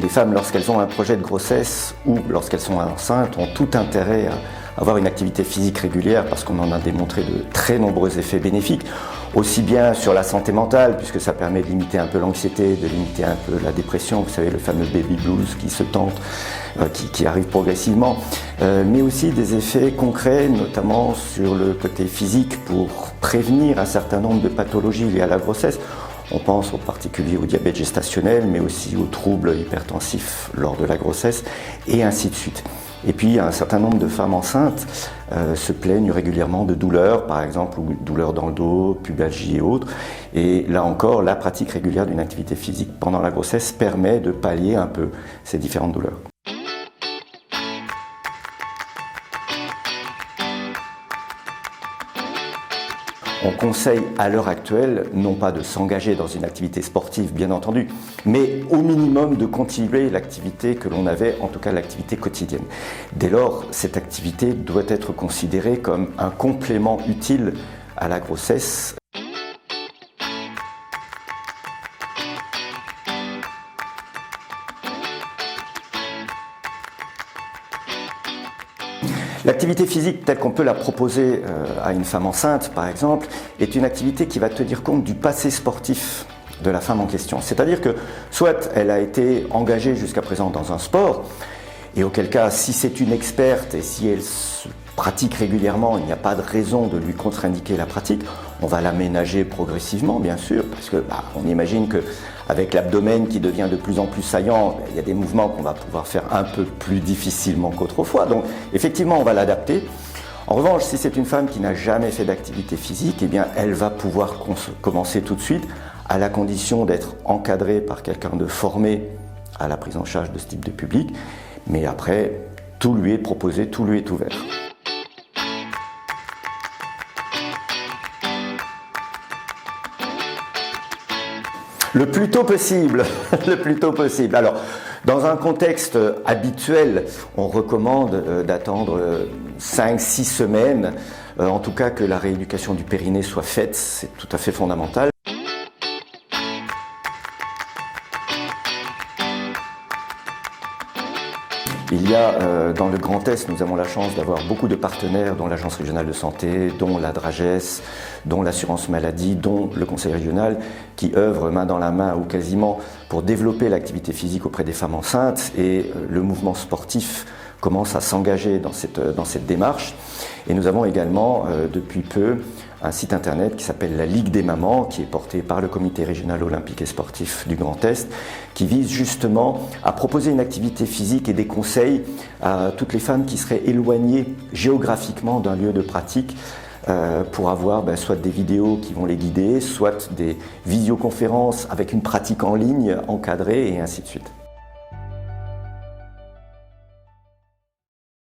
les femmes, lorsqu'elles ont un projet de grossesse ou lorsqu'elles sont enceintes, ont tout intérêt à avoir une activité physique régulière parce qu'on en a démontré de très nombreux effets bénéfiques, aussi bien sur la santé mentale, puisque ça permet de limiter un peu l'anxiété, de limiter un peu la dépression, vous savez, le fameux baby blues qui se tente, qui arrive progressivement, mais aussi des effets concrets, notamment sur le côté physique pour prévenir un certain nombre de pathologies liées à la grossesse. On pense en particulier au diabète gestationnel, mais aussi aux troubles hypertensifs lors de la grossesse, et ainsi de suite. Et puis, un certain nombre de femmes enceintes se plaignent régulièrement de douleurs, par exemple, ou douleurs dans le dos, pubalgie et autres. Et là encore, la pratique régulière d'une activité physique pendant la grossesse permet de pallier un peu ces différentes douleurs. On conseille à l'heure actuelle, non pas de s'engager dans une activité sportive, bien entendu, mais au minimum de continuer l'activité que l'on avait, en tout cas l'activité quotidienne. Dès lors, cette activité doit être considérée comme un complément utile à la grossesse. L'activité physique telle qu'on peut la proposer à une femme enceinte, par exemple, est une activité qui va tenir compte du passé sportif de la femme en question. C'est-à-dire que soit elle a été engagée jusqu'à présent dans un sport, et auquel cas, si c'est une experte et si elle se pratique régulièrement, il n'y a pas de raison de lui contre-indiquer la pratique. On va l'aménager progressivement, bien sûr, parce que on imagine qu'avec l'abdomen qui devient de plus en plus saillant, il y a des mouvements qu'on va pouvoir faire un peu plus difficilement qu'autrefois. Donc, effectivement, on va l'adapter. En revanche, si c'est une femme qui n'a jamais fait d'activité physique, eh bien, elle va pouvoir commencer tout de suite, à la condition d'être encadrée par quelqu'un de formé à la prise en charge de ce type de public. Mais après, tout lui est proposé, tout lui est ouvert. Le plus tôt possible, le plus tôt possible. Alors, dans un contexte habituel, on recommande d'attendre 5-6 semaines, en tout cas que la rééducation du périnée soit faite, c'est tout à fait fondamental. Il y a dans le Grand Est, nous avons la chance d'avoir beaucoup de partenaires, dont l'Agence régionale de santé, dont la Drages, dont l'assurance maladie, dont le conseil régional, qui œuvrent main dans la main ou quasiment pour développer l'activité physique auprès des femmes enceintes, et le mouvement sportif commence à s'engager dans cette démarche. Et nous avons également depuis peu un site internet qui s'appelle la Ligue des mamans, qui est porté par le comité régional olympique et sportif du Grand Est, qui vise justement à proposer une activité physique et des conseils à toutes les femmes qui seraient éloignées géographiquement d'un lieu de pratique, pour avoir soit des vidéos qui vont les guider, soit des visioconférences avec une pratique en ligne encadrée et ainsi de suite.